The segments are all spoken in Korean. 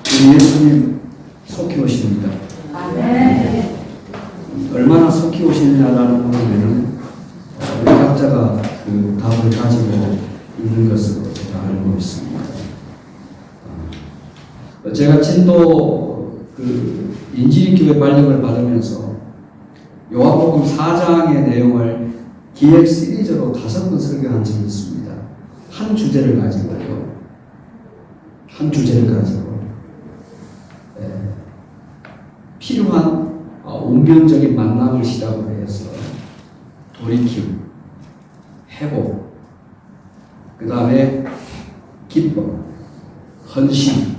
우리 예수님 속히 오십니다. 얼마나 속히 오시느냐라는 부분에는 우리 각자가 그 답을 가지고 있는 것으로 제가 알고 있습니다. 제가 진도 그 인지교회 발령을 받으면서 요한복음 4장의 내용을 기획 시리즈로 5번 설교한 적이 있습니다. 한 주제를 가지고요. 한 주제를 가지고 필요한 운명적인 만남을 시작으로 해서 돌이킴, 회복, 그 다음에 기쁨, 헌신,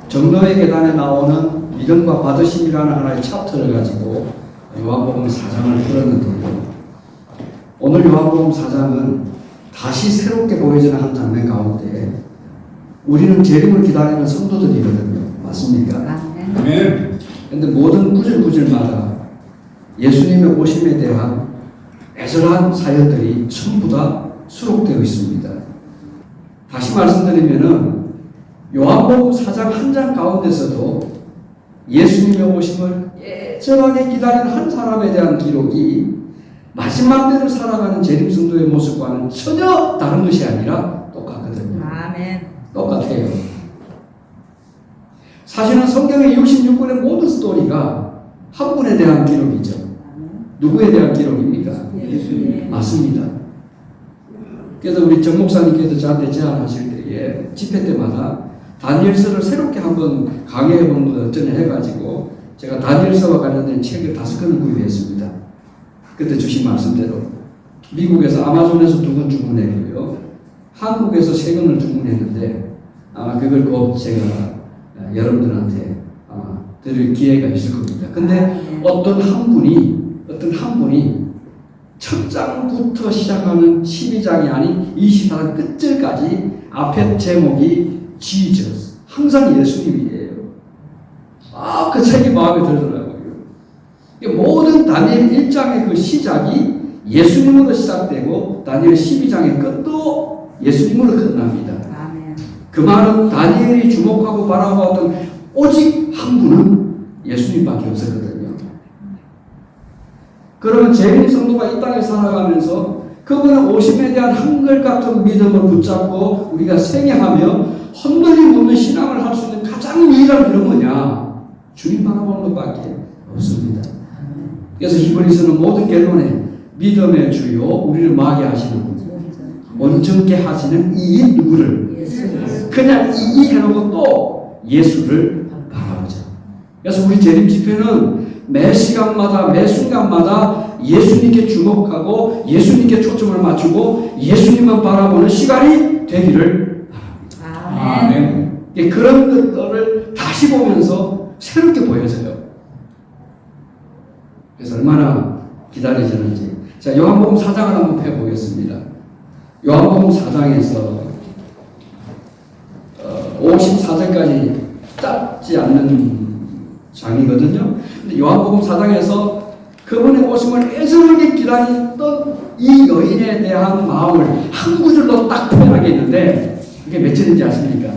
정도의 계단에 나오는 믿음과 받으심이라는 하나의 챕터를 가지고 요한복음 4장을 풀었는데요. 오늘 요한복음 4장은 다시 새롭게 보여지는 한 장면 가운데 우리는 재림을 기다리는 성도들이거든요. 맞습니까? 아멘. 그런데 모든 구절구절마다 예수님의 오심에 대한 애절한 사연들이 전부 다 수록되어 있습니다. 다시 말씀드리면은 요한복음 4장 한 장 가운데서도 예수님의 오심을 애절하게 기다리는 한 사람에 대한 기록이 마지막 때를 살아가는 재림 성도의 모습과는 전혀 다른 것이 아니라 똑같거든요. 아멘. 똑같아요. 사실은 성경의 66권의 모든 스토리가 한 분에 대한 기록이죠. 누구에 대한 기록입니까? 예수님. 맞습니다. 그래서 우리 정 목사님께서 저한테 제안하실 때에 집회 때마다 다니엘서를 새롭게 한번 강의해보는 것 어쩌냐 해가지고 제가 다니엘서와 관련된 책을 5권을 구입했습니다. 그때 주신 말씀대로 미국에서 아마존에서 2권 주문했고요. 한국에서 3권을 주문했는데 아마 그걸 꼭 제가 여러분들한테 아마 드릴 기회가 있을 겁니다. 근데 어떤 한 분이 첫 장부터 시작하는 12장이 아닌 24장 끝절까지 앞에 제목이 Jesus, 항상 예수님이에요. 그 책이 마음에 들더라고요. 모든 다니엘 1장의 그 시작이 예수님으로 시작되고 다니엘 12장의 끝도 예수님으로 끝납니다. 아멘. 그 말은 다니엘이 주목하고 바라보았던 오직 한 분은 예수님밖에 없었거든요. 그러면 재림 성도가 이 땅에 살아가면서 그분의 오심에 대한 한결같은 믿음을 붙잡고 우리가 생애하며 흔들림 없는 신앙을 할 수 있는 가장 유일한 길은 뭐냐? 주님 바라보는 것밖에 없습니다. 그래서 히브리서는 모든 결론에 믿음의 주요 우리를 마게 하시는 분, 온전케 하시는 이인 누구를? 그냥 이 해놓고 또 예수를 바라보자. 그래서 우리 재림 집회는 매 시간마다 매 순간마다 예수님께 주목하고 예수님께 초점을 맞추고 예수님만 바라보는 시간이 되기를 바랍니다. 아멘. 그런 것들을 다시 보면서 새롭게 보여져요. 그래서 얼마나 기다려지는지. 자, 요한복음 4장을 한번 펴보겠습니다. 요한복음 4장에서 54절까지 짧지 않는 장이거든요. 근데 요한복음 4장에서 그분의 오심을 애절하게 기다렸던 이 여인에 대한 마음을 한 구절로 딱 표현하겠는데 그게 몇 절인지 아십니까?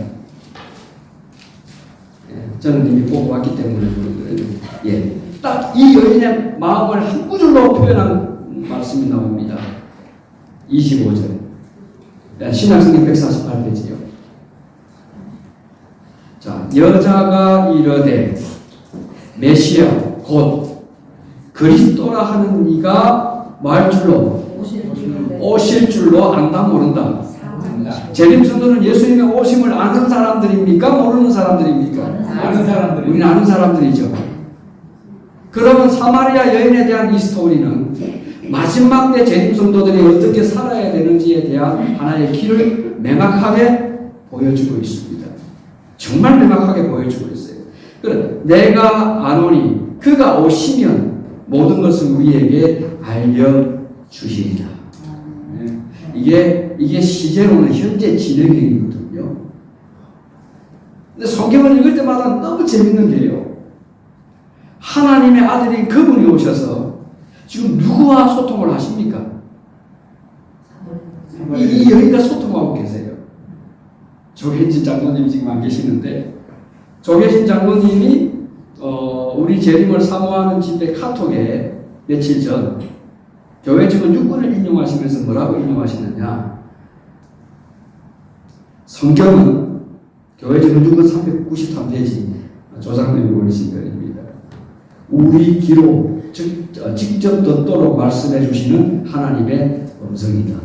저는 이미 보고 왔기 때문에 딱 이 여인의 마음을 한 구절로 표현한 말씀이 나옵니다. 25절. 신약성경 148페이지요. 자, 여자가 이르되 메시아 곧 그리스도라 하는 이가 말 줄로 오실 줄로 안다 모른다. 재림 성도는 예수님의 오심을 아는 사람들입니까? 모르는 사람들입니까? 아는 사람들. 우리는 아는 사람들이죠. 그러면 사마리아 여인에 대한 이 스토리는 마지막 때 재림 성도들이 어떻게 살아야 되는지에 대한 하나의 길을 명확하게 보여주고 있습니다. 정말 명확하게 보여주고 있어요. 그래, 내가 아노니 그가 오시면 모든 것을 우리에게 알려주시리라. 이게 시제로는 현재 진행형이거든요. 근데 성경을 읽을 때마다 너무 재밌는 게요. 하나님의 아들인 그분이 오셔서 지금 누구와 소통을 하십니까? 이 여인과 소통하고 계세요. 조계신 장로님 지금 안 계시는데, 조계신 장로님이 우리 재림을 사모하는 집회 카톡에 며칠 전 교회 직원 육군을 인용하시면서 뭐라고 인용하시느냐. 성경은 교회 직원 육군 393페이지 조장님이 올리신 글입니다. 우리 귀로 직접 듣도록 말씀해 주시는 하나님의 음성이다.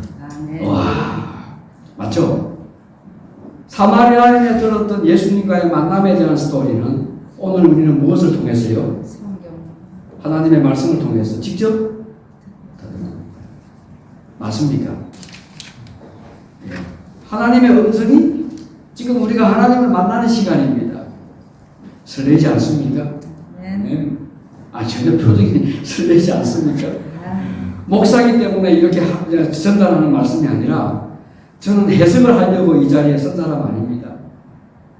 와, 맞죠? 사마리아인에 들었던 예수님과의 만남에 대한 스토리는 오늘 우리는 무엇을 통해서요? 하나님의 말씀을 통해서 직접 듣는 겁니다. 맞습니까? 네. 하나님의 음성이 지금 우리가 하나님을 만나는 시간입니다. 설레지 않습니까? 네. 전혀 표정이 설레지 않습니까? 목사기 때문에 이렇게 전달하는 말씀이 아니라 저는 해석을 하려고 이 자리에 선 사람 아닙니다.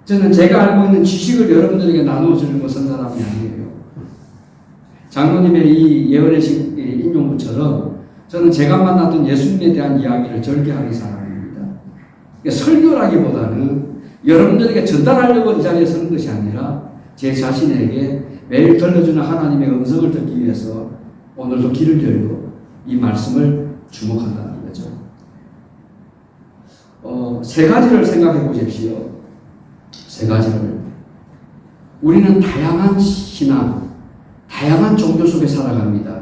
저는 제가 알고 있는 지식을 여러분들에게 나누어 주려고 선 사람이 아니에요. 장로님의 이 예언의 인용구처럼 저는 제가 만났던 예수님에 대한 이야기를 절개하는 사람입니다. 그러니까 설교라기보다는 여러분들에게 전달하려고 이 자리에 서는 것이 아니라 제 자신에게 매일 들려주는 하나님의 음성을 듣기 위해서 오늘도 귀를 열고 이 말씀을 주목한다는 거죠. 세 가지를 생각해 보십시오. 세 가지를. 우리는 다양한 신앙, 다양한 종교 속에 살아갑니다.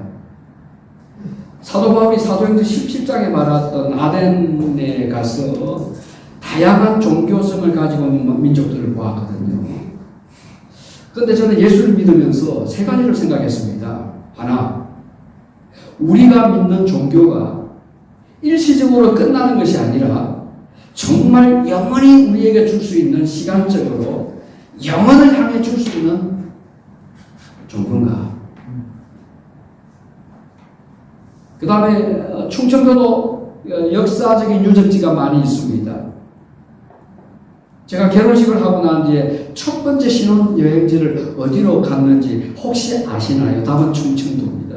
사도 바울이 사도행전 17장에 말했던 아덴에 가서 다양한 종교성을 가지고 있는 민족들을 보았거든요. 그런데 저는 예수를 믿으면서 세 가지를 생각했습니다. 하나, 우리가 믿는 종교가 일시적으로 끝나는 것이 아니라 정말 영원히 우리에게 줄 수 있는, 시간적으로 영원을 향해 줄 수 있는 종교인가? 그 다음에 충청도도 역사적인 유적지가 많이 있습니다. 제가 결혼식을 하고 난 뒤에 첫 번째 신혼여행지를 어디로 갔는지 혹시 아시나요? 답은 충청도입니다.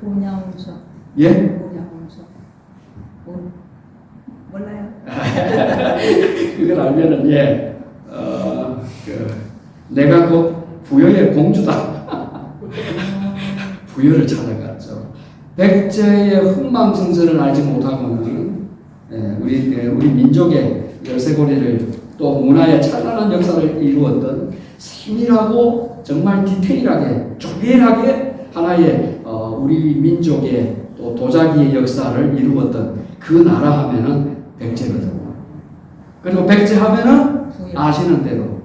온양온천. 예? 온양온천. 몰라요? 그걸 알면은, 내가 그 부여의 공주다. 부여를 찾아갔죠. 백제의 흥망성쇠를 알지 못하고는 우리 민족의 열쇠고리를, 또 문화의 찬란한 역사를 이루었던 세밀하고 정말 디테일하게 조밀하게 하나의 우리 민족의 또 도자기의 역사를 이루었던 그 나라 하면은 백제거든요. 그리고 백제 하면은 아시는 대로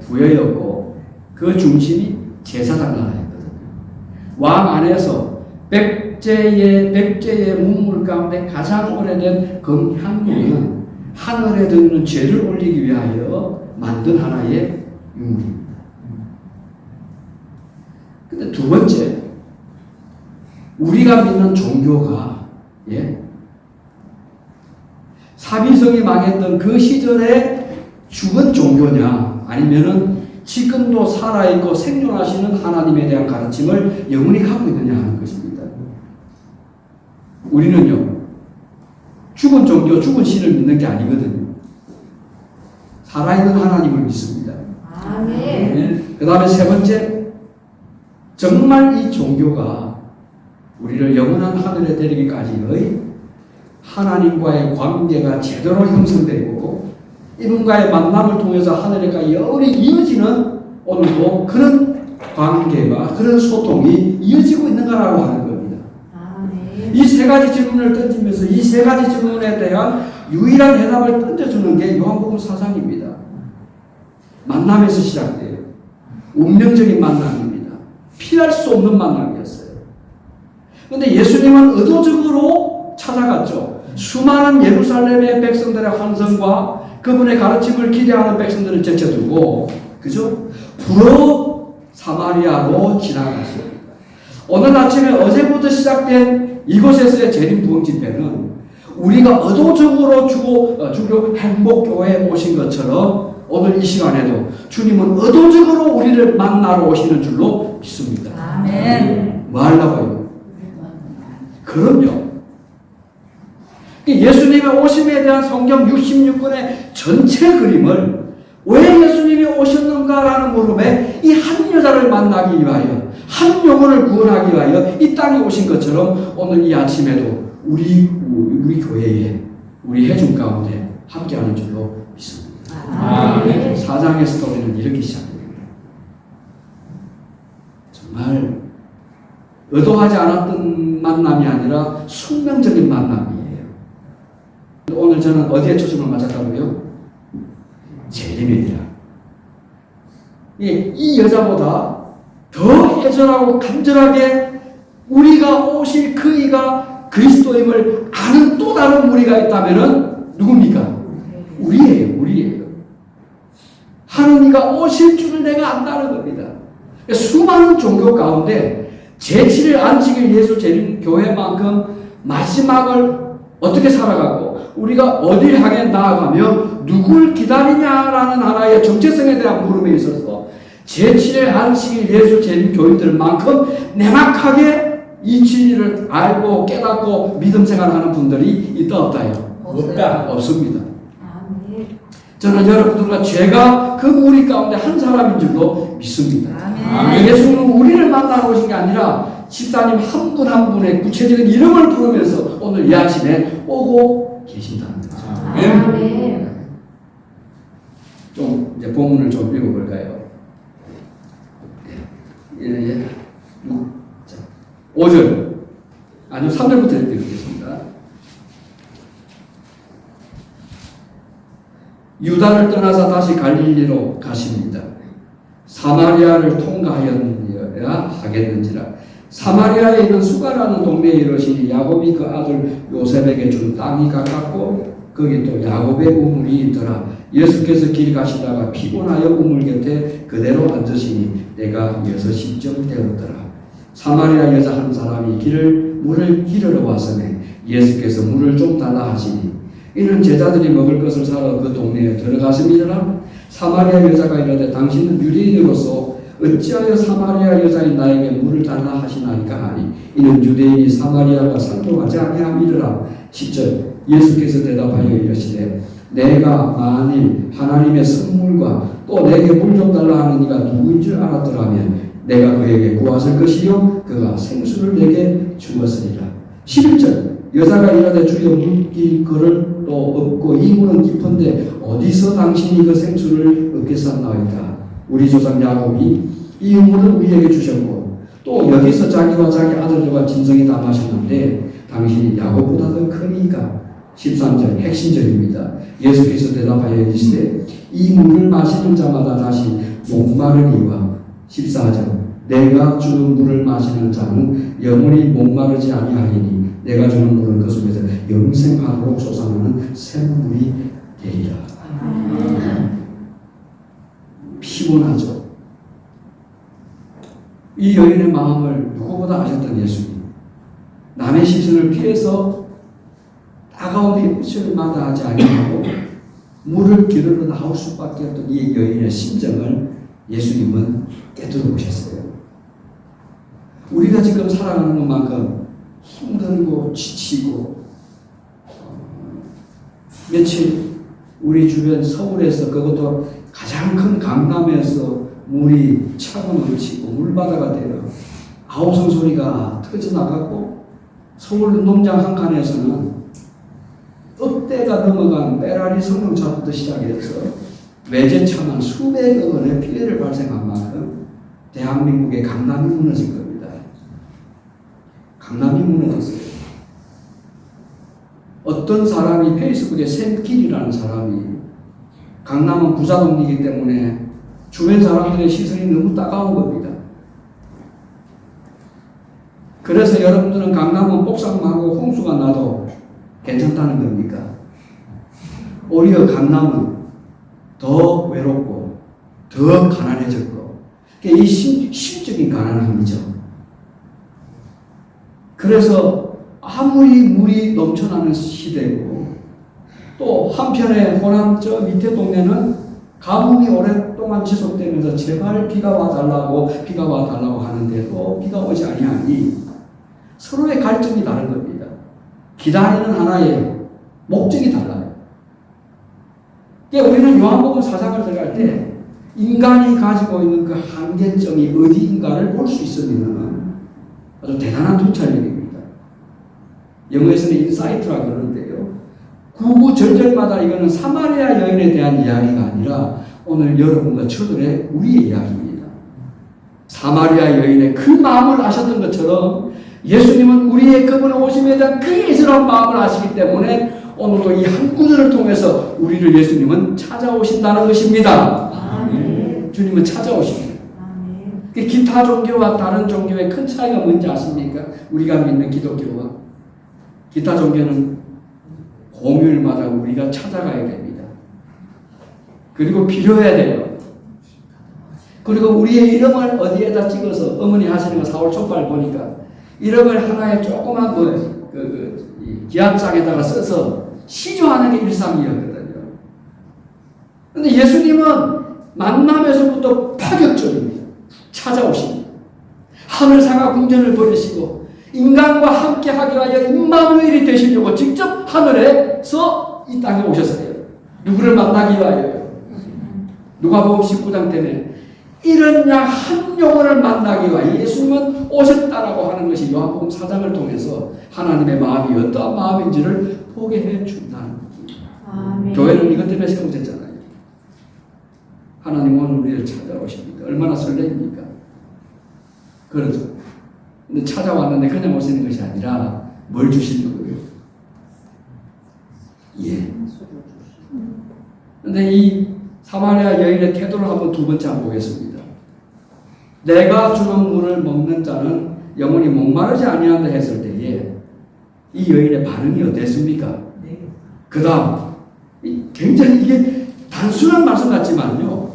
부여였고 그 중심이 제사장 나라였거든요. 왕 안에서 백제의 문물 가운데 가장 오래된 금향문은 하늘에 드는 죄를 올리기 위하여 만든 하나의 유물입니다. 근데 두 번째, 우리가 믿는 종교가 사비성이 망했던 그 시절에 죽은 종교냐, 아니면은 지금도 살아있고 생존하시는 하나님에 대한 가르침을 영원히 갖고 있느냐 하는 것입니다. 우리는요, 죽은 종교, 죽은 신을 믿는 게 아니거든요. 살아있는 하나님을 믿습니다. 아멘. 그 다음에 세 번째, 정말 이 종교가 우리를 영원한 하늘에 데리기까지의 하나님과의 관계가 제대로 형성되고 이분과의 만남을 통해서 하늘에까지 영원히 이어지는, 오늘도 그런 관계가, 그런 소통이 이어지고 있는가라고 하는 겁니다. 이 세 가지 질문을 던지면서 이 세 가지 질문에 대한 유일한 대답을 던져주는 게 요한복음 4장입니다. 만남에서 시작돼요. 운명적인 만남입니다. 피할 수 없는 만남이었어요. 그런데 예수님은 의도적으로 찾아갔죠. 수많은 예루살렘의 백성들의 환성과 그분의 가르침을 기대하는 백성들을 제쳐두고, 그죠? 부러 사마리아로 지나갔습니다. 오늘 아침에 어제부터 시작된 이곳에서의 재림 부흥 집회는 우리가 의도적으로 주교 행복교회에 오신 것처럼 오늘 이 시간에도 주님은 의도적으로 우리를 만나러 오시는 줄로 믿습니다. 아멘. 뭐 하려고요? 그럼요. 예수님의 오심에 대한 성경 66권의 전체 그림을 왜 예수님이 오셨는가라는 물음에 이 한 여자를 만나기 위하여, 한 영혼을 구원하기 위하여 이 땅에 오신 것처럼 오늘 이 아침에도 우리 교회에, 우리 회중 가운데 함께하는 줄로 믿습니다. 아멘. 4장의 스토리는 이렇게 시작됩니다. 정말 의도하지 않았던 만남이 아니라 숙명적인 만남이에요. 오늘 저는 어디에 초점을 맞췄다고요? 재림이니라. 이 여자보다 더 애절하고 간절하게 우리가 오실 그이가 그리스도임을 아는 또 다른 무리가 있다면 누굽니까? 우리예요. 하는 이가 오실 줄을 내가 안다는 겁니다. 수많은 종교 가운데 제7일 안식일 예수 재림 교회만큼 마지막을 어떻게 살아가고 우리가 어딜 향해 나아가며 누굴 기다리냐라는 하나의 정체성에 대한 물음에 있어서 제7일 안식일 예수 재림 교인들만큼 내막하게 이 진리를 알고 깨닫고 믿음 생활하는 분들이 있다 없다요? 없다. 없습니다. 아멘. 저는 여러분들과 제가 그 무리 가운데 한 사람인 줄로 믿습니다. 아멘. 예수님은 우리를 만나러 오신 게 아니라 집사님 한 분 한 분의 구체적인 이름을 부르면서 오늘 이 아침에 오고 계신다는 거죠. 아멘. 좀 이제 본문을 좀 읽어볼까요? 5절 아니요 3절부터 읽겠습니다. 유다를 떠나서 다시 갈릴리로 가십니다. 사마리아를 통과하여야 하겠는지라. 사마리아에 있는 수가라는 동네에 이르시니 야곱이 그 아들 요셉에게 준 땅이 가깝고 거기 또 야곱의 우물이 있더라. 예수께서 길 가시다가 피곤하여 우물 곁에 그대로 앉으시니 내가 6시쯤 되었더라. 사마리아 여자 한 사람이 물을 기르러 왔으니 예수께서 물을 좀 달라 하시니 이는 제자들이 먹을 것을 사러 그 동네에 들어가심이라. 사마리아 여자가 이르되 당신은 유대인으로서 어찌하여 사마리아 여자인 나에게 물을 달라 하시나이까 하니 이는 유대인이 사마리아가 상종하지 아니함이라. 10절 예수께서 대답하여 이르시되 내가 만일 하나님의 선물과 또 내게 물 좀 달라 하는 이가 누구인 줄 알았더라면 내가 그에게 구하실 것이요 그가 생수를 내게 주었으리라. 11절 여자가 이르되 주여 물길 그를 또 없고 이 물은 깊은데 어디서 당신이 그 생수를 얻겠사나이까. 우리 조상 야곱이 이 물을 우리에게 주셨고 또 여기서 자기와 자기 아들들과 짐승이 다 마셨는데 당신이 야곱보다 더 크니까. 13절 핵심절입니다. 예수께서 대답하여 이르시되 이 물을 마시는 자마다 다시 목마르니와. 14절 내가 주는 물을 마시는 자는 영원히 목마르지 아니하리니 내가 주는 물은 그 속에서 영생하도록 솟아나는 샘물이 되리라. 피곤하죠. 이 여인의 마음을 누구보다 아셨던 예수님. 남의 시선을 피해서 따가운 햇빛을 마다하지 아니하고 물을 기르러 나올 수밖에 없던 이 여인의 심정을 예수님은 깨뜨려 보셨어요. 우리가 지금 살아가는 것만큼 힘들고 지치고 며칠 우리 주변 서울에서 그것도 가장 큰 강남에서 물이 차고 넘치고 물바다가 되어 아우성 소리가 터져나갔고 서울 운동장 한 칸에서는 억대가 넘어간 페라리 성능차부터 시작해서 외제차만 수백억 원의 피해를 발생한 만큼 대한민국의 강남이 무너진 겁니다. 강남이 무너졌어요. 어떤 사람이 페이스북에 샘길이라는 사람이 강남은 부자동이기 때문에 주변 사람들의 시선이 너무 따가운 겁니다. 그래서 여러분들은 강남은 복상하고 홍수가 나도 괜찮다는 겁니까? 오히려 강남은 더 외롭고 더 가난해졌고 이 심적인 가난함이죠. 그래서 아무리 물이 넘쳐나는 시대고 또 한편에 호남 저 밑에 동네는 가뭄이 오랫동안 지속되면서 제발 비가 와달라고 하는데도 비가 오지 아니하니 서로의 갈증이 다른 겁니다. 기다리는 하나에 목적이 달라요. 그러니까 우리는 요한복음 4장을 들어갈 때 인간이 가지고 있는 그 한계점이 어디인가를 볼 수 있으면 아주 대단한 통찰력입니다. 영어에서는 인사이트라 그러는데요. 구구절절마다 이거는 사마리아 여인에 대한 이야기가 아니라 오늘 여러분과 저들의 우리의 이야기입니다. 사마리아 여인의 그 마음을 아셨던 것처럼 예수님은 우리의 그분의 오심에 대한 그 예스러운 마음을 아시기 때문에 오늘도 이 한 구절을 통해서 우리를 예수님은 찾아오신다는 것입니다. 아멘. 주님은 찾아오십니다. 아멘. 그 기타 종교와 다른 종교의 큰 차이가 뭔지 아십니까? 우리가 믿는 기독교와 기타 종교는 공휴일마다 우리가 찾아가야 됩니다. 그리고 빌어야 돼요. 그리고 우리의 이름을 어디에다 찍어서 어머니 하시는 거 4월 촛발 보니까 이름을 하나의 조그만 기합장에다가 써서 시조하는 게 일상이었거든요. 그런데 예수님은 만남에서부터 파격적입니다. 찾아오십니다. 하늘상하 궁전을 버리시고 인간과 함께 하기 위하여 임마누엘이 되시려고 직접 하늘에서 이 땅에 오셨어요. 누구를 만나기 위하여요. 누가복음 19장 때문에 이런 양 한 영혼을 만나기 위하여 예수님은 오셨다라고 하는 것이 요한복음 4장을 통해서 하나님의 마음이 어떠한 마음인지를 보게 해준다는 겁니다. 아멘. 교회는 이것 때문에 세워졌잖아요. 하나님은 우리를 찾아오십니다. 얼마나 설레입니까? 그렇죠. 근데 찾아왔는데 그냥 오시는 것이 아니라 뭘 주시려고요? 예. 근데 이 사마리아 여인의 태도를 한번 두 번째 한번 보겠습니다. 내가 주는 물을 먹는 자는 영원히 목마르지 아니한다 했을 때에 이 여인의 반응이 어땠습니까? 그 다음 굉장히 이게 단순한 말씀 같지만요.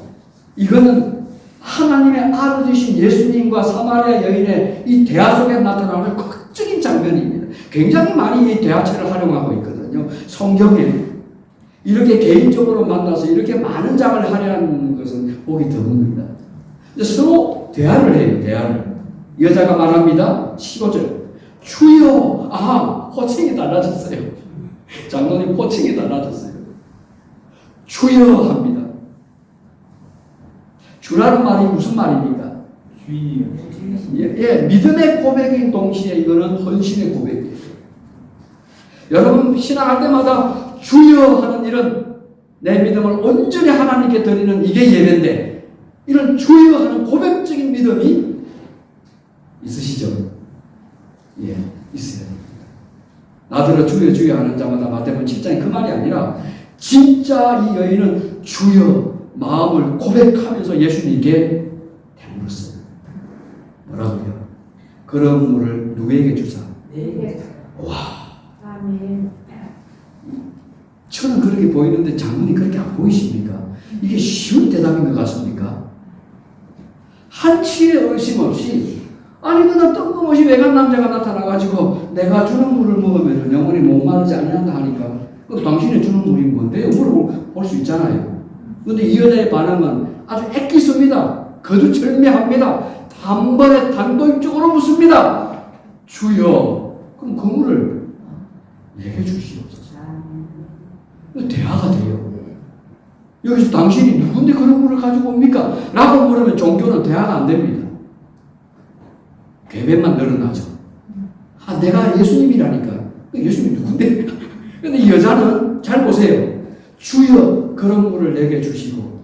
이거는 하나님의 아들이신 예수님과 사마리아 여인의 이 대화 속에 나타나는 극적인 장면입니다. 굉장히 많이 이 대화체를 활용하고 있거든요. 성경에 이렇게 개인적으로 만나서 이렇게 많은 장을 할애하는 것은 보기 드뭅니다. 서로 대화를 해요. 대화를. 여자가 말합니다. 15절 주여. 호칭이 달라졌어요. 장로님 호칭이 달라졌어요. 주여 합니다. 주라는 말이 무슨 말입니까? 주인이요. 예, 믿음의 고백인 동시에 이거는 헌신의 고백이에요. 여러분 신앙할 때마다 주여 하는 이런 내 믿음을 온전히 하나님께 드리는 이게 예배인데 이런 주여 하는 고백적인 믿음이 있으시죠? 예, 있어요. 나더러 주여 주여 하는 자마다 마태복음 7장에 그 말이 아니라 진짜 이 여인은 주여 마음을 고백하면서 예수님께 대물었어요. 뭐라고요? 그런 물을 누구에게 주사? 와. 아멘. 저는 그렇게 보이는데 장군이 그렇게 안 보이십니까? 이게 쉬운 대답인 것 같습니까? 한치의 의심 없이 아니 그냥 뜬금없이 외간 남자가 나타나가지고 내가 주는 물을 먹으면 영원히 목마르지 않는다 하니까 그 당신이 주는 물이 뭔데요? 물어볼 수 있잖아요. 그런데 이 여자의 반응은 아주 애기습니다. 거두절미합니다. 한 번에 단도직적으로 묻습니다. 주여, 그럼 그 물을 내게 주시옵소서. 대화가 돼요. 여기서 당신이 누군데 그런 물을 가지고 옵니까? 라고 물으면 종교는 대화가 안 됩니다. 괴변만 늘어나죠. 내가 예수님이라니까. 예수님이 누군데? 근데 이 여자는 잘 보세요. 주여 그런 물을 내게 주시고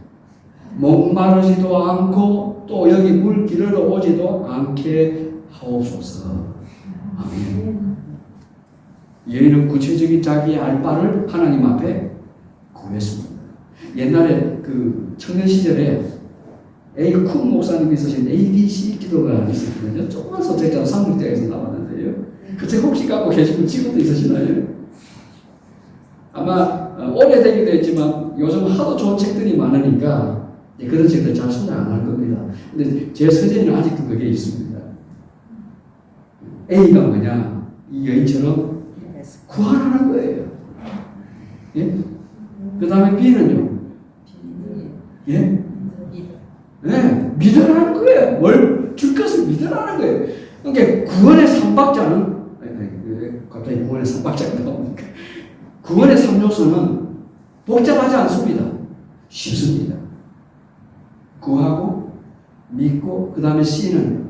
목마르지도 않고 또 여기 물 기르러 오지도 않게 하옵소서. 아멘. 여인은 구체적인 자기의 알 바를 하나님 앞에 구했습니다. 옛날에 그 청년 시절에 쿤 목사님이 쓰신 ADC 기도가 있었거든요. 조그만 서책자 삼국대에서 나왔는데요. 그 책 혹시 갖고 계시는 친구도 있으시나요? 아마 오래되기도 했지만 요즘 하도 좋은 책들이 많으니까 그런 책들 잘 소개 안 할 겁니다. 근데 제 서재에는 아직도 그게 있습니다. A가 뭐냐? 이 여인처럼 구하라는 거예요. 예? 그 다음에 B는요? 예? 네, 믿으라는 거예요. 뭘 줄 것을 믿으라는 거예요. 그러니까 구원의 삼박자는 갑자기 구원의 삼박자가 나오니까 구원의 3요소는 복잡하지 않습니다. 쉽습니다. 구하고 믿고 그 다음에 C는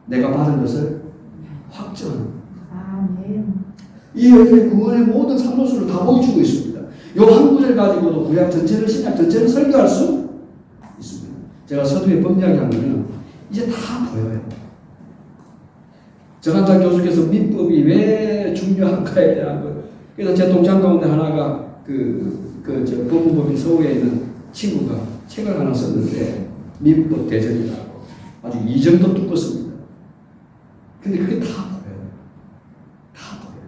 내가 받은 것을 확정하는 아멘. 이 여인의 구원의 모든 3요소를 다 보여주고 있습니다. 이 한 구절 가지고도 구약 전체를 신약 전체를 설교할 수 있습니다. 제가 서두에 범이야기한 거는 이제 다 보여요. 정한탁 교수께서 민법이 왜 중요한가에 대한 것. 그래서 제 동창 가운데 하나가 법무법인 서울에 있는 친구가 책을 하나 썼는데 민법 대전이라고 아주 이 정도 두껍습니다. 근데 그게 다 보여요. 다 보여요.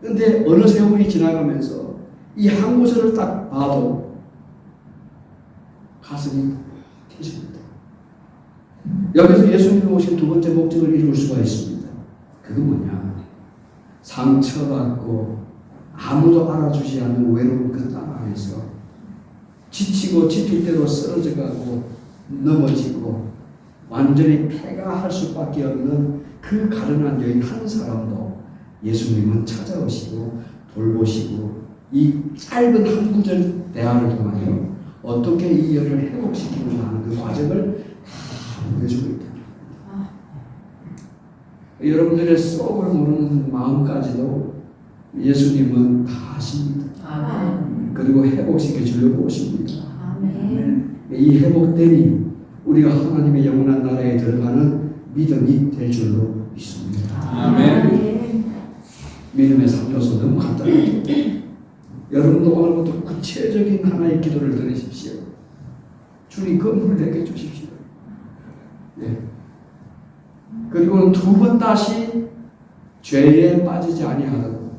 근데 어느 세월이 지나가면서 이 한 구절을 딱 봐도 가슴이 터집니다. 여기서 예수님이 오신 두 번째 목적을 이룰 수가 있습니다. 그건 뭐냐? 상처받고 아무도 알아주지 않는 외로운 그 땅 안에서 지치고 지칠 대로 쓰러져가고 넘어지고 완전히 폐가할 수밖에 없는 그 가련한 여인 한 사람도 예수님은 찾아오시고 돌보시고 이 짧은 한 구절 대화를 통하여 어떻게 이 여인을 회복시키는가 하는 그 과정을 다 보여주고 있다. 여러분들의 속을 모르는 마음까지도 예수님은 다 아십니다. 아멘. 그리고 회복시켜 주려고 오십니다. 아멘. 이 회복됨이 우리가 하나님의 영원한 나라에 들어가는 믿음이 될 줄로 믿습니다. 아멘. 믿음의 3요소 너무 간단하죠. 여러분도 오늘부터 구체적인 하나의 기도를 드리십시오. 주님 건물을 내게 주십시오. 네. 그리고는 두 번 다시 죄에 빠지지 아니하도록,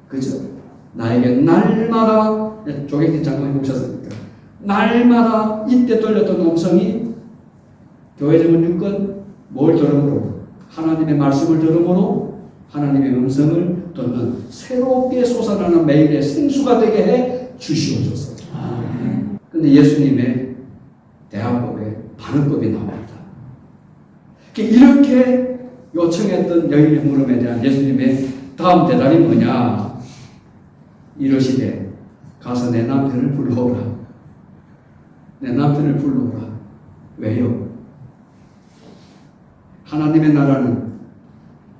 그죠? 나에게 날마다, 조객진 장로님 오셨으니까 날마다 이때 떨렸던 음성이 교회적인 유권 뭘 들음으로 하나님의 말씀을 들음으로 하나님의 음성을 듣는 새롭게 솟아나는 매일의 생수가 되게 해 주시옵소서. 근데 예수님의 대화법에 반응법이 나옵니다. 이렇게 요청했던 여인의 물음에 대한 예수님의 다음 대답이 뭐냐? 이러시되 가서 내 남편을 불러오라. 내 남편을 불러오라. 왜요? 하나님의 나라는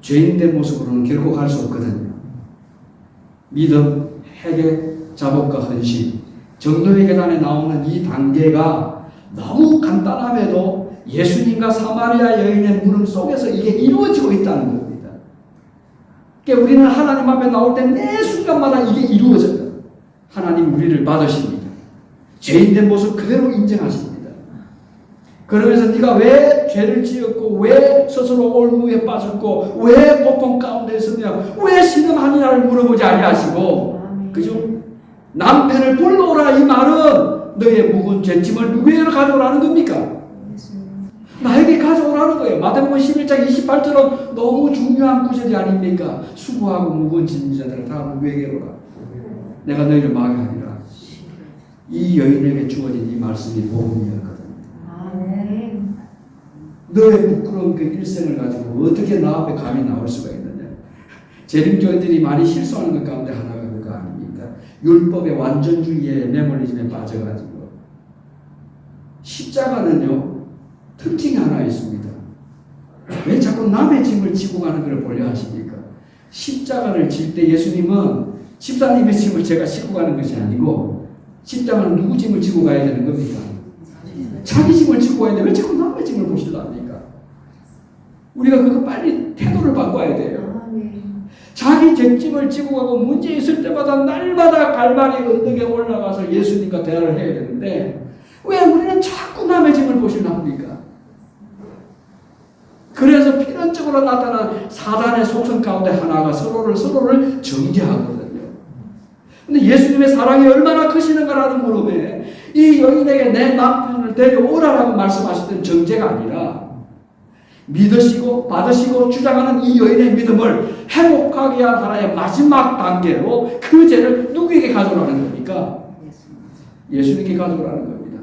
죄인된 모습으로는 결코 갈 수 없거든요. 믿음, 회개, 자복과 헌신, 정도의 계단에 나오는 이 단계가 너무 간단함에도 예수님과 사마리아 여인의 물음 속에서 이게 이루어지고 있다는 겁니다. 그러니까 우리는 하나님 앞에 나올 때 매 순간마다 이게 이루어져요. 하나님 우리를 받으십니다. 죄인된 모습 그대로 인정하십니다. 그러면서 네가 왜 죄를 지었고 왜 스스로 올무에 빠졌고 왜 고통 가운데 있었냐 왜 신음하느냐를 물어보지 아니하시고 그죠? 남편을 불러오라 이 말은 너의 묵은 죄짐을 누구에게 가져오라는 겁니까? 나에게 가져오라는 거예요. 마태복음 11장 28절은 너무 중요한 구절이 아닙니까? 수고하고 무거운 짐진 자들아 다 누구에게 오라. 내가 너희를 막하리라. 이 여인에게 주어진 이 말씀이 복음이었거든요. 아멘. 너의 부끄러운 그 일생을 가지고 어떻게 나 앞에 감히 나올 수가 있느냐. 재림교인들이 많이 실수하는 것 가운데 하나가 그거 아닙니까? 율법의 완전주의에 메모리즘에 빠져가지고 십자가는요 특징이 하나 있습니다. 왜 자꾸 남의 짐을 지고 가는 걸 보려 하십니까? 십자가를 질 때 예수님은 집사님의 짐을 제가 싣고 가는 것이 아니고 십자가는 누구 짐을 지고 가야 되는 겁니까? 자기 짐을 지고 가야 돼. 왜 자꾸 남의 짐을 보시려 합니까? 우리가 그거 빨리 태도를 바꿔야 돼요. 자기 죄짐을 지고 가고 문제 있을 때마다 날마다 갈바리 언덕에 올라가서 예수님과 대화를 해야 되는데 왜 우리는 자꾸 남의 짐을 보시려 합니까? 그래서 필연적으로 나타난 사단의 속성 가운데 하나가 서로를 정죄하거든요. 근데 예수님의 사랑이 얼마나 크시는가라는 물음에 이 여인에게 내 남편을 데려오라라고 말씀하셨던 정죄가 아니라 믿으시고 받으시고 주장하는 이 여인의 믿음을 행복하게 한 하나의 마지막 단계로 그 죄를 누구에게 가져오라는 겁니까? 예수님께 가져오라는 겁니다.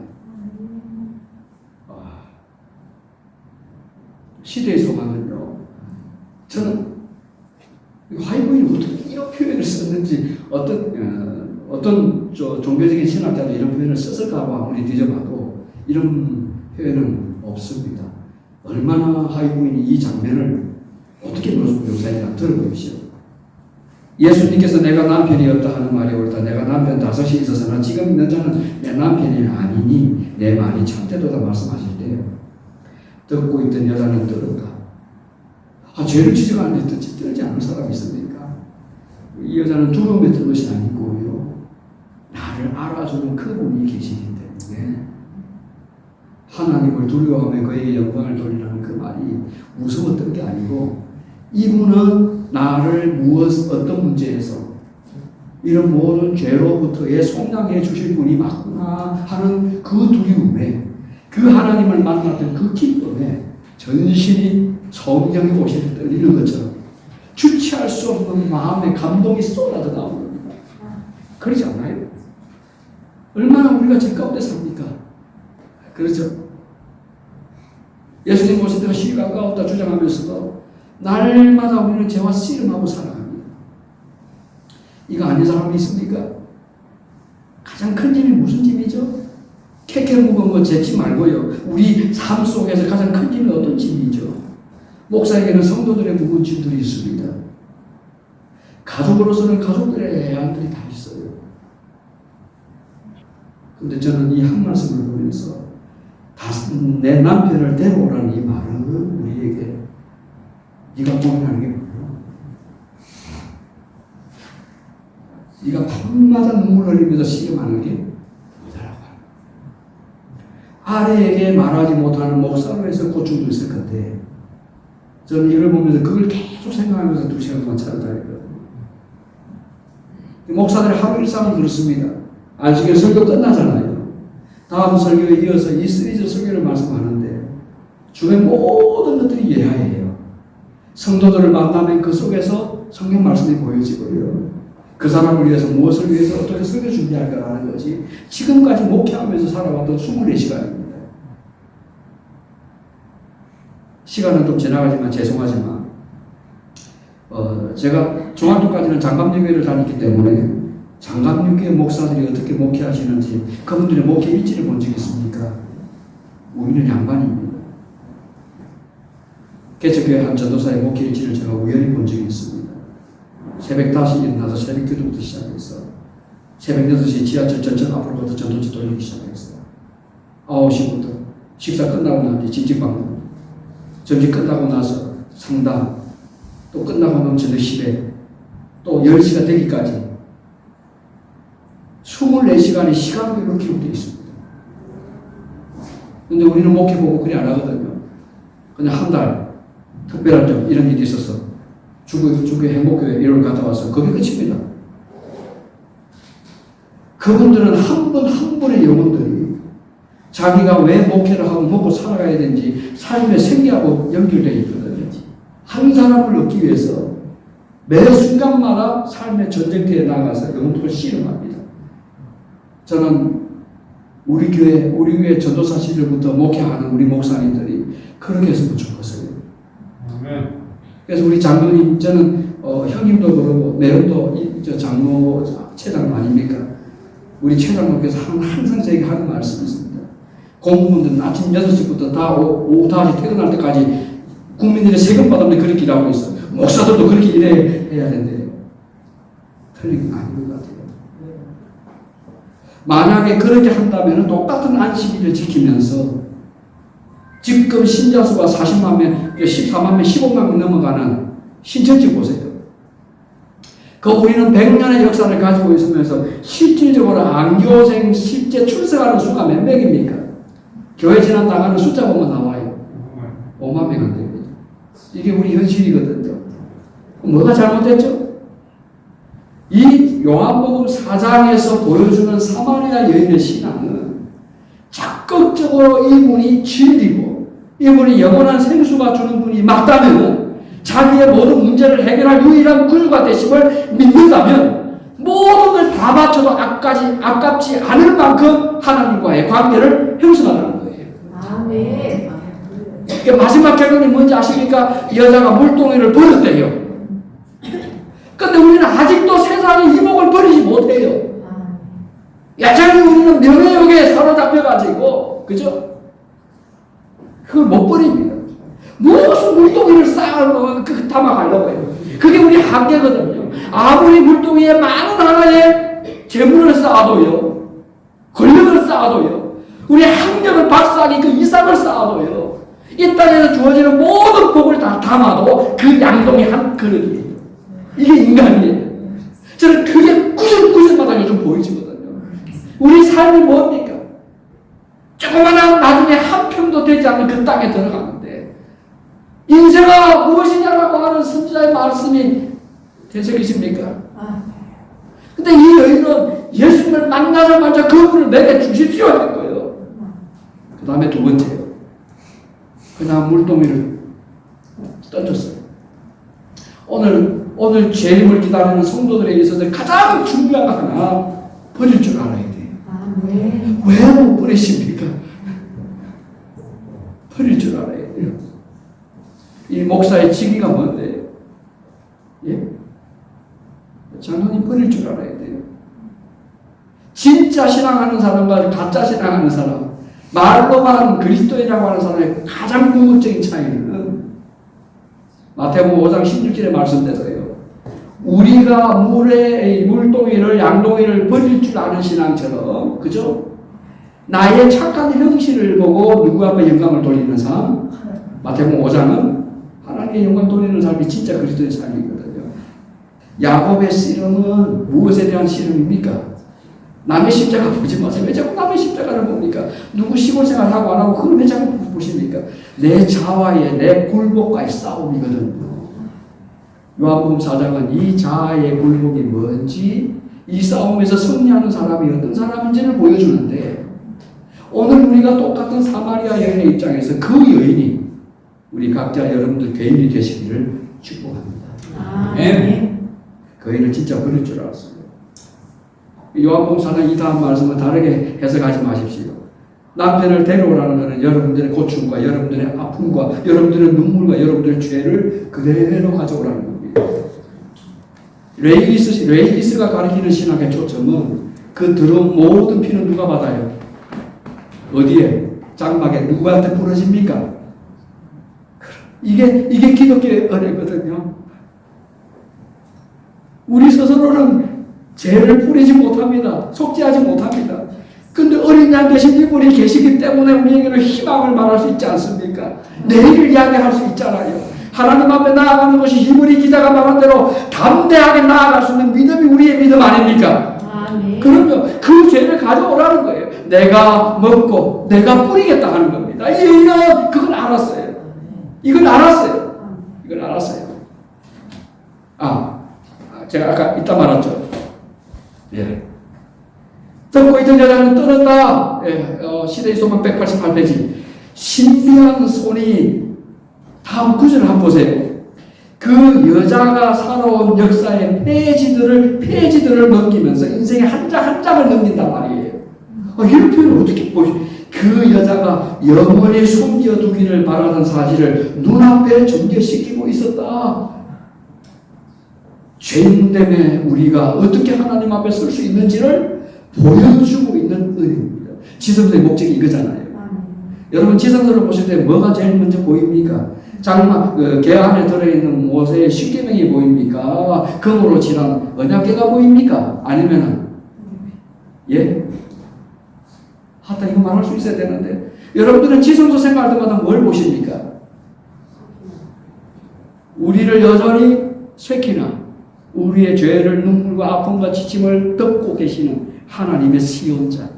시대의 소망은요. 저는 하이브인이 어떻게 이런 표현을 썼는지 어떤 종교적인 신학자도 이런 표현을 썼을까 하고 아무리 뒤져봐도 이런 표현은 없습니다. 얼마나 하이브인이 이 장면을 어떻게 묘사했나 들어보십시오. 예수님께서 내가 남편이 없다 하는 말이 옳다. 내가 남편 5이 있어서나 지금 있는 자는 내 남편이 아니니 내 말이 참되도다 말씀하실 때요. 듣고 있던 여자는 들었다. 죄를 지적 안 했던 떨지 않은 사람이 있습니까? 이 여자는 두려움에 든 것이 아니고요. 나를 알아주는 그분이 계시기 때문에 하나님을 두려워하며 그에게 영광을 돌리라는 그 말이 무서웠던 게 아니고 이분은 나를 어떤 문제에서 이런 모든 죄로부터의 속량해 주실 분이 맞구나 하는 그 두려움에 그 하나님을 만났던 그 기쁨에 전신이 성령이 오실 때 떨리는 것처럼 주체할 수 없는 마음의 감동이 쏟아져 나오는 겁니다. 그렇지 않나요? 얼마나 우리가 죄 가운데 삽니까? 그렇죠? 예수님 오실 때가 시가 가까웠다 주장하면서도 날마다 우리는 죄와 씨름하고 살아갑니다. 이거 아닌 사람이 있습니까? 가장 큰 짐이 무슨 짐이죠? 캐캐 묵은 거 죄지 말고요. 우리 삶 속에서 가장 큰 짐이 어떤 짐이죠? 목사에게는 성도들의 묵은 짐들이 있습니다. 가족으로서는 가족들의 애안들이 다 있어요. 그런데 저는 이 한 말씀을 보면서 내 남편을 데려오라는 이 말은 우리에게 네가 고민하는 게 뭐야? 네가 밤마다 눈물 흘리면서 씨름하는 게 뭐더라고? 아내에게 말하지 못하는 목사로에서 고충도 있을 건데 저는 이걸 보면서 그걸 계속 생각하면서 2시간 동안 찾아다녔거든요. 목사들의 하루 일상은 그렇습니다. 안식일 설교 끝나잖아요. 다음 설교에 이어서 이 시리즈 설교를 말씀하는데 주변 모든 것들이 예하예요. 성도들을 만나면 그 속에서 성경 말씀이 보여지고요. 그 사람을 위해서 무엇을 위해서 어떻게 설교 준비할까라는 것이 지금까지 목회하면서 살아왔던 24시간입니다. 시간은 좀 지나가지만 죄송하지만 제가 중학교까지는 장감육교회를 다녔기 때문에 장감육교회 목사들이 어떻게 목회하시는지 그분들의 목회 일지를 본 적이 있습니까? 우리는 양반입니다. 개척교회 한 전도사의 목회 일지를 제가 우연히 본 적이 있습니다. 새벽 5시 일어나서 새벽 기도부터 시작해서 새벽 8시 지하철 전철 앞으로부터 전도지 돌리기 시작했어요. 9시부터 식사 끝나고 난 뒤 집집방문, 점심 끝나고 나서 상담, 또 끝나고 나면 저녁 10에 또 10시가 되기까지 24시간의 시간별로 기록되어 있습니다. 근데 우리는 목회 보고 그리 안 하거든요. 그냥 한 달 특별한 점 이런 일이 있어서 주교 행복교회 1월 갔다 와서 그게 끝입니다. 그분들은 한 분 한 분의 영혼들이 자기가 왜 목회를 하고 먹고 살아가야 되는지 삶의 생계하고 연결되어 있거든요. 한 사람을 얻기 위해서 매 순간마다 삶의 전쟁터에 나가서 영혼들을 씨름합니다. 저는 우리 교회 전도사 시절부터 목회하는 우리 목사님들이 그렇게 했으면 좋겠어요. 그래서 우리 장로님, 저는 형님도 그러고 매형도 장로 최장로 아닙니까? 우리 최장로께서 항상 저에게 하는 말씀이 있습니다. 공무원들은 아침 6시부터 다 오후 5시 퇴근할 때까지 국민들의 세금 받으면 그렇게 일하고 있어요. 목사들도 그렇게 일해야 된대요. 틀린 건 아닌 것 같아요. 만약에 그렇게 한다면 똑같은 안식일을 지키면서 지금 신자수가 40만 명, 14만 명, 15만 명 넘어가는 신천지 보세요. 그 우리는 100년의 역사를 가지고 있으면서 실질적으로 안교생 실제 출석하는 수가 몇 명입니까? 교회 지난 나가는 숫자 보면 나와요. 5만 명 안 됩니다. 이게 우리 현실이거든요. 뭐가 잘못됐죠? 이 요한복음 4장에서 보여주는 사마리아 여인의 신앙은 적극적으로 이분이 진리고 이분이 영원한 생수가 주는 분이 맞다면 자기의 모든 문제를 해결할 유일한 구주가 되심을 믿는다면 모든 걸 다 바쳐도 아깝지 않을 만큼 하나님과의 관계를 형성하라는 거예요. 아멘. 마지막 결론이 뭔지 아십니까? 이 여자가 물동이를 버렸대요. 근데 우리는 아직도 세상의 이목을 버리지 못해요. 야장이 우리는 명예욕에 사로잡혀가지고, 그죠? 그걸 못 버립니다. 무슨 물동이를 담아가려고 해요. 그게 우리 한계거든요. 아무리 물동이에 많은 하나의 재물을 쌓아도요, 권력을 쌓아도요, 우리 학력을 박사하기 그 이상을 쌓아도요, 이 땅에서 주어지는 모든 복을 다 담아도 그 양동이 한 그릇이에요. 이게 인간이에요. 저는 그게 꾸준마다 요즘 보이지거든요. 우리 삶이 뭡니까? 조그마한 나중에 한 평도 되지 않는 그 땅에 들어가는데 인생아 무엇이냐라고 하는 선지자의 말씀이 대적이십니까? 근데 이 여인은 예수님을 만나자마자 그분을 내게 주십시오 했고요. 그 다음에 두 번째요. 그냥 물동이를 던졌어요. 오늘 재림을 기다리는 성도들에게 있어서 가장 중요한 거 하나 버릴 줄 알아야 돼요. 왜 못 버리십니까? 버릴 줄 알아야 돼요. 이 목사의 직위가 뭔데? 예? 장로님 버릴 줄 알아야 돼요. 진짜 신앙하는 사람과 가짜 신앙하는 사람, 말로만 그리스도인이라고 하는 사람의 가장 궁극적인 차이는 마태복음 5장 16절의 말씀대로예요. 우리가 물동이를 양동이를 버릴 줄 아는 신앙처럼, 그죠? 나의 착한 형실을 보고 누구 앞에 영광을 돌리는 삶, 마태복음 5장은 하나님께 영광 돌리는 삶이 진짜 그리스도의 삶이거든요. 야곱의 씨름은 무엇에 대한 씨름입니까? 남의 십자가 보지 마세요. 왜 자꾸 남의 십자가를 봅니까? 누구 시골 생활하고 안 하고 그걸 왜 자꾸 보십니까? 내 자아의 내 굴복과의 싸움이거든요. 요한복음 4장은 이 자아의 굴복이 뭔지, 이 싸움에서 승리하는 사람이 어떤 사람인지를 보여주는데, 오늘 우리가 똑같은 사마리아 여인의 입장에서 그 여인이 우리 각자 여러분들 개인이 되시기를 축복합니다. 그 여인을 진짜 버릴 줄 알았어요. 요한복음 4장 이 다음 말씀은 다르게 해석하지 마십시오. 남편을 데려오라는 것은 여러분들의 고충과 여러분들의 아픔과 여러분들의 눈물과 여러분들의 죄를 그대로 가져오라는 겁니다. 레이기스가 가리키는 신학의 초점은 그 들어온 모든 피는 누가 받아요? 어디에? 장막에 누구한테 부러집니까? 이게 기독교의 은혜거든요. 우리 스스로는 죄를 뿌리지 못합니다. 속죄하지 못합니다. 근데 어린 양 되신 이분이 계시기 때문에 우리에게는 희망을 말할 수 있지 않습니까? 내일을 이야기할 수 있잖아요. 하나님 앞에 나아가는 것이 히브리 기자가 말한 대로 담대하게 나아갈 수 있는 믿음이 우리의 믿음 아닙니까? 그러면 그 죄를 가져오라는 거예요. 내가 먹고 내가 뿌리겠다 하는 겁니다. 이 여인은 그걸 알았어요. 이걸 알았어요. 제가 아까 이따 말했죠. 예. 듣고 있던 여자는 떠났다. 시대의 소망 188페이지. 신비한 손이 다음 구절을 한번 보세요. 그 여자가 살아온 역사의 페이지들을 넘기면서 인생의 한 장 한 장을 넘긴단 말이에요. 이런 표현을 어떻게 보시죠? 그 여자가 영원히 숨겨두기를 바라던 사실을 눈앞에 전개시키고 있었다. 죄인 때문에 우리가 어떻게 하나님 앞에 설 수 있는지를 보여주고 있는 은혜입니다. 지성서의 목적이 이거잖아요. 여러분 지성서를 보실 때 뭐가 제일 먼저 보입니까? 개 안에 들어있는 모세의 십계명이 보입니까? 금으로 칠한 언약궤가 보입니까? 아니면은 하다 이거 말할 수 있어야 되는데 여러분들은 지성서 생각할 때마다 뭘 보십니까? 우리를 여전히 쇠키나 우리의 죄를 눈물과 아픔과 지침을 덮고 계시는 하나님의 시온자.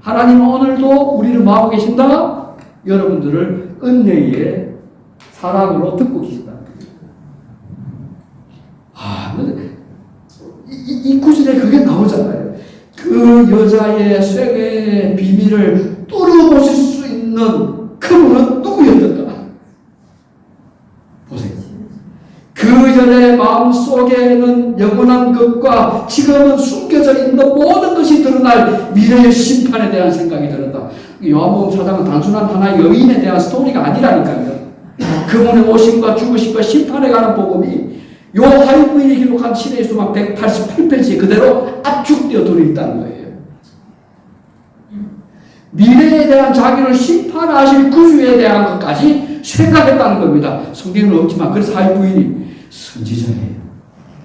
하나님은 오늘도 우리를 뭐하고 계신다? 여러분들을 은혜의 사랑으로 듣고 계신다. 이 구절에 그게 나오잖아요. 그 여자의 쇠뇌의 비밀을 뚫어보실 수 있는 그분은 누구였던가? 보세요. 그 전에 마음속에는 영원한 것과 지금은 숨겨져 있는 모든 것이 드러날 미래의 심판에 대한 생각이 들었다. 요한복음 4장은 단순한 하나의 여인에 대한 스토리가 아니라니까요. 그분의 오심과 죽으심과 심판에 관한 복음이 요 하이브인이 기록한 신의 수만 188페이지에 그대로 압축되어 들어있다는 거예요. 미래에 대한 자기를 심판하실 구주에 대한 것까지 생각했다는 겁니다. 성경은 없지만 그래서 하이브인이 선지자예요.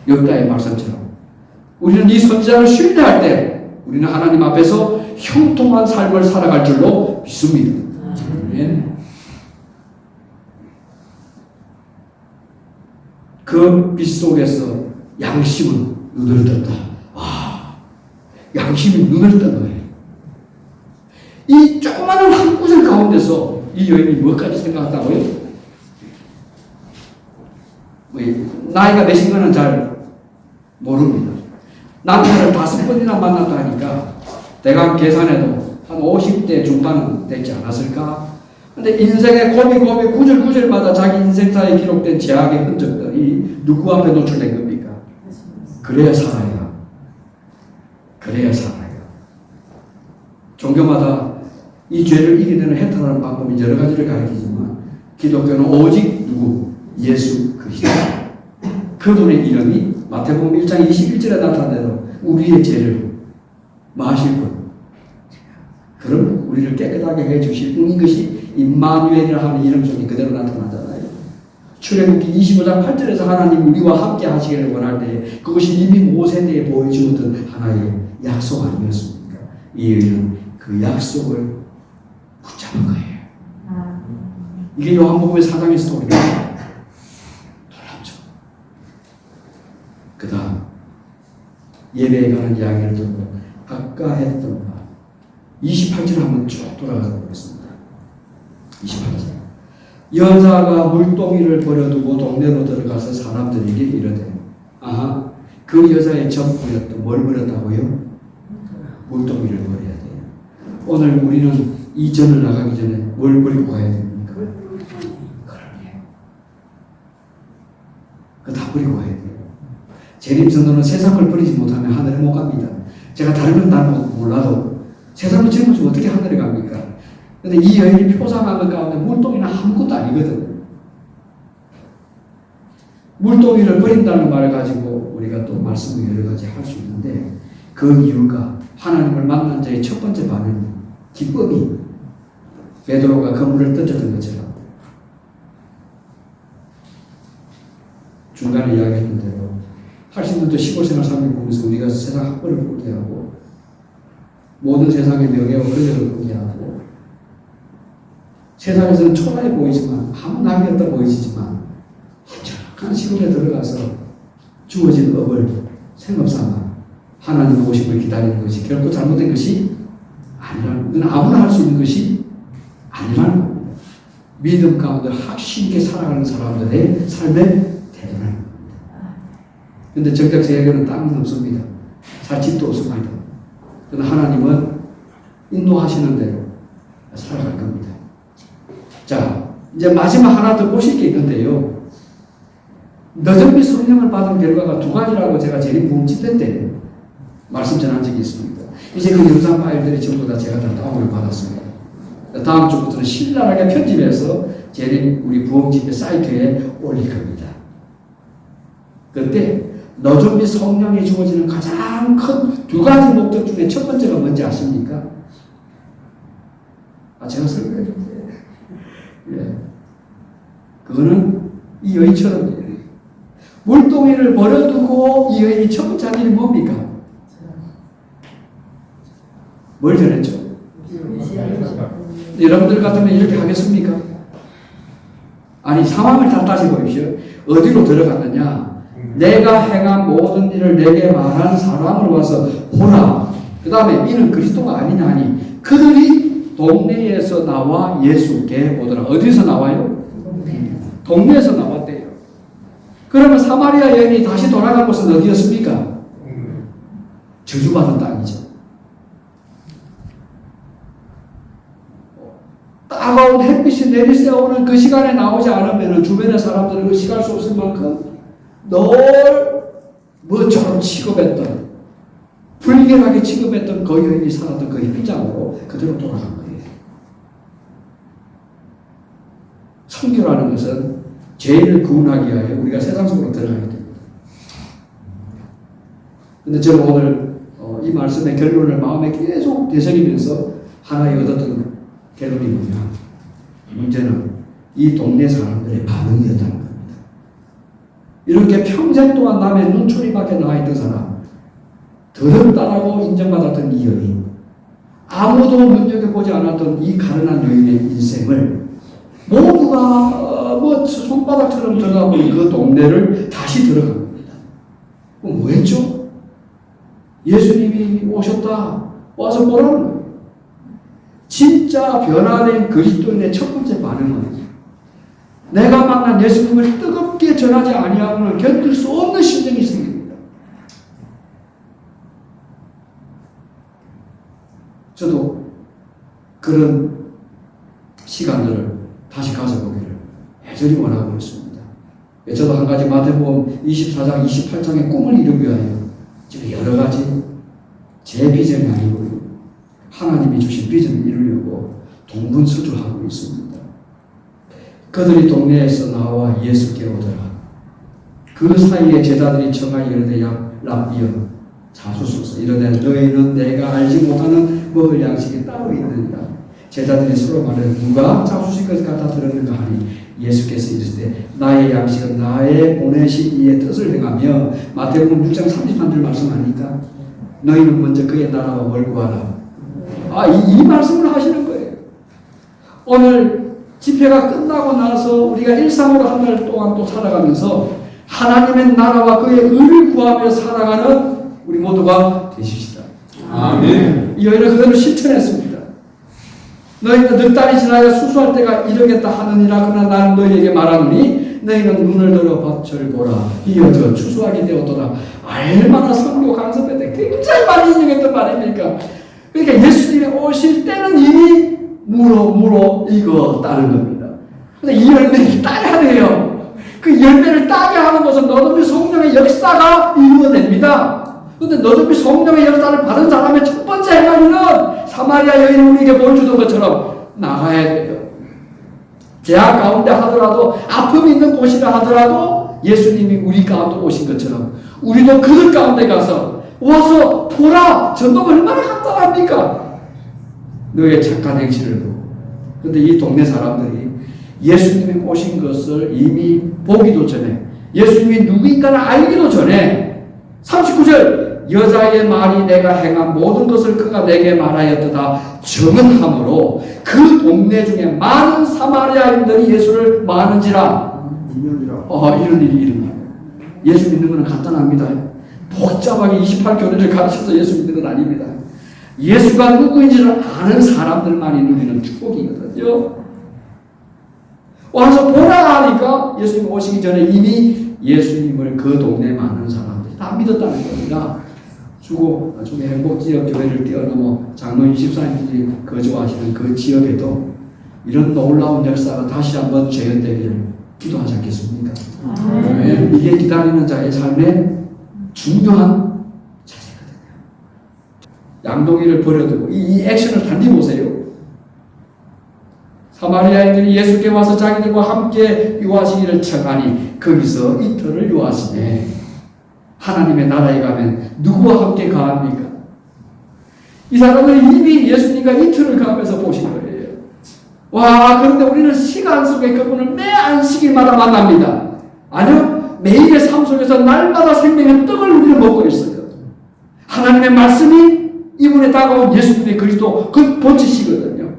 역다의 말씀처럼 우리는 이 선지자를 신뢰할 때 우리는 하나님 앞에서 형통한 삶을 살아갈 줄로 믿습니다. 그 빛 속에서 양심은 눈을 떴다. 와, 양심이 눈을 뜬 거예요. 이 조그마한 한 구절 가운데서 이 여인이 뭐까지 생각했다고요? 나이가 몇인 거는 잘 모릅니다. 남편을 5번이나 만났다 하니까 대강 계산해도 한 50대 중반은 되지 않았을까? 근데 인생의 고비 구절구절마다 자기 인생사에 기록된 제약의 흔적들이 누구 앞에 노출된 겁니까? 그래야 살아요. 그래야 살아요. 종교마다 이 죄를 이기는 해탈하는 방법이 여러 가지를 가르치지만 기독교는 오직 누구? 예수 그리스도. 그분의 이름이 마태복음 1장 21절에 나타난 대로 우리의 죄를 마실 분. 그럼 우리를 깨끗하게 해주실 분인 것이 임마누엘이라 하는 이름 속에 그대로 나타나잖아요. 출애굽기 25장 8절에서 하나님 우리와 함께 하시기를 원할 때 그것이 이미 모세 때에 보여주었던 하나의 약속 아니었습니까? 이 여인은 그 약속을 붙잡은 거예요. 이게 요한복음의 4장의 스토리입니다. 놀랍죠. 그 다음 예배에 관한 이야기를 듣고 아까 했던 것 28절 한번 쭉 돌아가 보겠습니다. 28절. 여자가 물동이를 버려두고 동네로 들어가서 사람들에게 이르되 아하 그 여자의 전부였던 뭘 버렸다고요? 물동이를 버려야 돼요. 오늘 우리는 이 전을 나가기 전에 뭘 버리고 가야 됩니까? 그러네요. 그거 다 버리고 가야 돼요. 재림선언은 세상을 버리지 못하면 하늘에 못 갑니다. 제가 다른 건 몰라도 세상을 짊어지고 어떻게 하늘에 갑니까? 근데 이 여인이 표상한 것 가운데 물동이는 아무것도 아니거든. 물동이를 버린다는 말을 가지고 우리가 또 말씀을 여러 가지 할 수 있는데 그 이유가 하나님을 만난 자의 첫 번째 반응이 기쁨이 베드로가 그물을 던졌던 것처럼 중간에 이야기했던 대로 80년대 시골생활 삶을 보면서 우리가 세상 학벌을 포기하고 모든 세상의 명예와 권력을 포기하고 세상에서는 초라해 보이지만 아무 낙이 없다 보이지만 한적한 시골에 들어가서 주어진 업을 생업삼아 하나님 오심을 기다리는 것이 결코 잘못된 것이 아니라는 것은 아무나 할 수 있는 것이 아니라는 겁니다. 믿음 가운데 확신 있게 살아가는 사람들의 삶의 태도라는 겁니다. 그런데 정작 저에게는 땅은 없습니다. 살 집도 없습니다. 그러나 하나님은 인도하시는 대로 살아갈 겁니다. 자, 이제 마지막 하나 더 보실 게 있는데요. 너점비 성령을 받은 결과가 두 가지라고 제가 재림부흥 집회 때 말씀 전한 적이 있습니다. 이제 그 영상 파일들이 전부 다 제가 다 다운을 받았습니다. 다음 주부터는 신랄하게 편집해서 재림 우리 부흥 집회 사이트에 올릴 겁니다. 그때 너좀비 성령이 주어지는 가장 큰 두 가지 목적 중에 첫 번째가 뭔지 아십니까? 제가 설명해 줄게요. 예. 그거는 이 여인처럼 물동이를 버려두고 이 여인이 첫 번째 한 일이 뭡니까? 뭘 전했죠? 여러분들 같으면 이렇게 하겠습니까? 아니 상황을 다 따져보십시오. 어디로 들어갔느냐? 내가 행한 모든 일을 내게 말한 사람으로 와서 보라. 그 다음에 이는 그리스도가 아니냐 하니 그들이 동네에서 나와 예수께 오더라. 어디서 나와요? 동네에서 나왔대요. 그러면 사마리아 여인이 다시 돌아간 곳은 어디였습니까? 저주받은 땅이죠. 따가운 햇빛이 내리쬐어오는 그 시간에 나오지 않으면 주변의 사람들은 의식할 수 없을 만큼 늘 뭐처럼 취급했던 불결하게 취급했던 그 여인이 살았던 그 햇빛장으로 그대로 돌아간 거예요. 선교라는 것은 죄인을 구원하기 위하여 우리가 세상 속으로 들어가야 됩니다. 근데 저는 오늘 이 말씀의 결론을 마음에 계속 되새기면서 하나 얻었던 결론이 뭐냐. 문제는 이 동네 사람들의 반응이었다는 겁니다. 이렇게 평생 동안 남의 눈초리 밖에 나와 있던 사람, 더럽다라고 인정받았던 이 여인, 아무도 눈여겨보지 않았던 이 가련한 여인의 인생을 모두가 손바닥처럼 들어가 보니 그 동네를 다시 들어간 겁니다. 그럼 뭐 했죠? 예수님이 오셨다. 와서 뭐라는 거예요? 진짜 변화된 그리스도인의 첫 번째 반응은 내가 만난 예수님을 뜨겁게 전하지 아니하고는 견딜 수 없는 심정이 생깁니다. 저도 그런 시간들을 다시 가져보기를 애절히 원하고 있습니다. 저도 한 가지 마태복음 24장, 28장의 꿈을 이루기 위하여 지금 여러 가지 제 비전이 아니고 하나님이 주신 비전을 이루려고 동분서주하고 있습니다. 그들이 동네에서 나와 예수께 오더라. 그 사이에 제자들이 청하여 이르되 랍비여 자소서 이르되 너희는 내가 알지 못하는 먹을 양식이 따로 있느니라. 제자들이 서로 말하여 누가 잡수실 것을 갖다 들었는가 하니 예수께서 이르시되 나의 양식은 나의 보내신 이의 뜻을 행하며 마태복음 6장 33절 말씀하니까 너희는 먼저 그의 나라와 뭘 구하라. 이 말씀을 하시는 거예요. 오늘 집회가 끝나고 나서 우리가 일상으로 한 달 동안 또 살아가면서 하나님의 나라와 그의 의를 구하며 살아가는 우리 모두가 되십시다. 아멘. 이 여인은 그대로 실천했습니다. 너희는 넉 달이 지나야 수수할 때가 이르겠다 하느니라. 그러나 나는 너희에게 말하노니 너희는 눈을 들어 밭을 보라. 이어 저 추수하게 되었도다. 얼마나 선교 강섭회 때 굉장히 많이 인용했던 말입니까? 그러니까 예수님이 오실 때는 이미 물어 익었다는 겁니다. 근데 이 열매를 따야 돼요. 그 열매를 따게 하는 것은 너더미 성령의 역사가 이루어냅니다. 근데 너더미 성령의 역사를 받은 사람의 첫 번째 행위는 사마리아 여인이 우리에게 보여주던 것처럼 나가야 돼요. 제약 가운데 하더라도 아픔이 있는 곳이라 하더라도 예수님이 우리 가운데 오신 것처럼 우리도 그들 가운데 가서 와서 보라. 전도가 얼마나 간단합니까? 너의 착한 행실을 보고. 그런데 이 동네 사람들이 예수님이 오신 것을 이미 보기도 전에 예수님이 누구인가를 알기도 전에 39절 여자의 말이 내가 행한 모든 것을 그가 내게 말하였도다 증언함으로 그 동네 중에 많은 사마리아인들이 예수를 많은지라. 이런 일이 일어나요. 예수 믿는 것은 간단합니다. 복잡하게 28교리를 가르쳐서 예수 믿는 건 아닙니다. 예수가 누구인지를 아는 사람들만이 누리는 축복이거든요. 와서 보라 하니까 예수님 오시기 전에 이미 예수님을 그 동네 많은 사람들이 다 믿었다는 겁니다. 중에 행복지역 교회를 뛰어넘어 장로님 집사님들이 거주하시는 그 지역에도 이런 놀라운 역사가 다시 한번 재현되기를 기도하지 않겠습니까? 이게 기다리는 자의 삶의 중요한 자세거든요. 양동이를 버려두고 이 액션을 단지 보세요. 사마리아인들이 예수께 와서 자기들과 함께 유하시기를 청하니 거기서 이틀을 유하시네. 하나님의 나라에 가면 누구와 함께 가합니까? 이 사람들이 이미 예수님과 이틀을 가면서 보신 거예요. 그런데 우리는 시간 속에 그분을 매 안식일마다 만납니다. 아니요, 매일의 삶 속에서 날마다 생명의 떡을 우리는 먹고 있어요. 하나님의 말씀이 이분에 다가온 예수님의 그리스도 그 본체시거든요.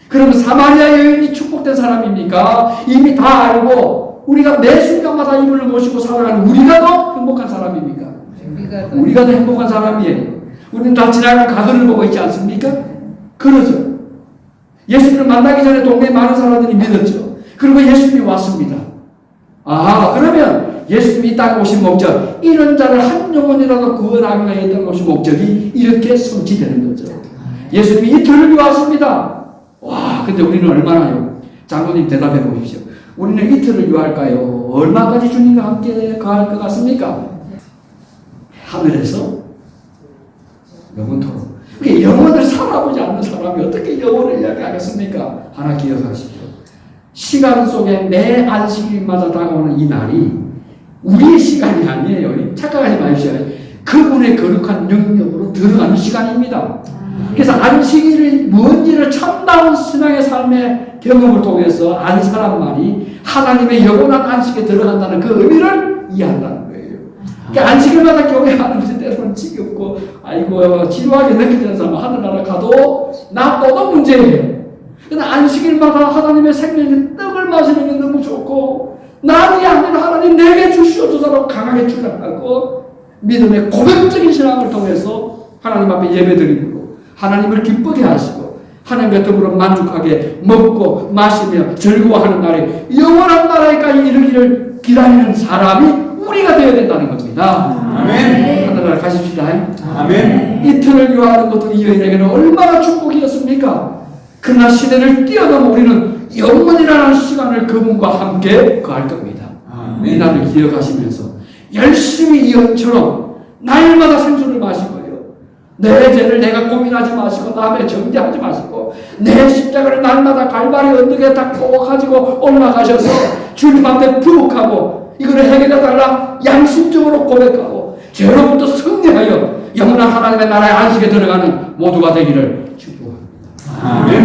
그러면 사마리아 여인이 축복된 사람입니까? 이미 다 알고 우리가 매 순간마다 이분을 모시고 살아가는 우리가 더 행복한 사람입니까? 우리가 더 행복한 사람이에요. 우리는 다 지나간 가거를 보고 있지 않습니까? 그러죠. 예수님을 만나기 전에 동네에 많은 사람들이 믿었죠. 그리고 예수님이 왔습니다. 그러면 예수님이 이 땅에 오신 목적, 이런 자를 한 영혼이라도 구원하기가 했던 것이 목적이 이렇게 성취되는 거죠. 예수님이 이틀을 유하십니다. 근데 우리는 얼마나요? 장로님 대답해 보십시오. 우리는 이틀을 유할까요? 얼마까지 주님과 함께 가할 것 같습니까? 하늘에서 영원토록. 영원을 살아보지 않는 사람이 어떻게 영원을 이야기하겠습니까? 하나 기억하십시오. 시간 속에 매 안식일마다 다가오는 이 날이 우리의 시간이 아니에요. 착각하지 마십시오. 그 그분의 거룩한 영역으로 들어가는 시간입니다. 그래서 안식일이 뭔지를 참다운 신앙의 삶의 경험을 통해서 안사란 말이 하나님의 영원한 안식에 들어간다는 그 의미를 이해한다는 거예요. 그러니까 안식일마다 교회 하는 것이 때로는 지겹고 아이고 지루하게 느껴지는 사람은 하늘나라 가도 나도 문제예요. 그러나 안식일마다 하나님의 생명의 떡을 마시는 게 너무 좋고 나는 아니라 하나님 내게 주시옵소서라고 강하게 주장하고 믿음의 고백적인 신앙을 통해서 하나님 앞에 예배드리고 하나님을 기쁘게 하시고 하나님과 더불어 만족하게 먹고 마시며 즐거워하는 날에 영원한 나라에까지 이르기를 기다리는 사람이 우리가 되어야 된다는 겁니다. 아멘. 하늘나라 가십시다. 아멘. 이틀을 요하는 것도 이 여인에게는 얼마나 축복이었습니까? 그러나 시대를 뛰어넘어 우리는 영원이라는 시간을 그분과 함께 거할 겁니다. 이 날을 기억하시면서 열심히 이언처럼 날마다 생수를 마시고요. 내 죄를 내가 고민하지 마시고 남의 정죄하지 마시고 내 십자가를 날마다 갈바리 언덕에 닦고 가지고 올라가셔서 주님 앞에 부옥하고 이거를 해결해달라 양심적으로 고백하고 죄로부터 승리하여 영원한 하나님의 나라의 안식에 들어가는 모두가 되기를 축복합니다. 아멘.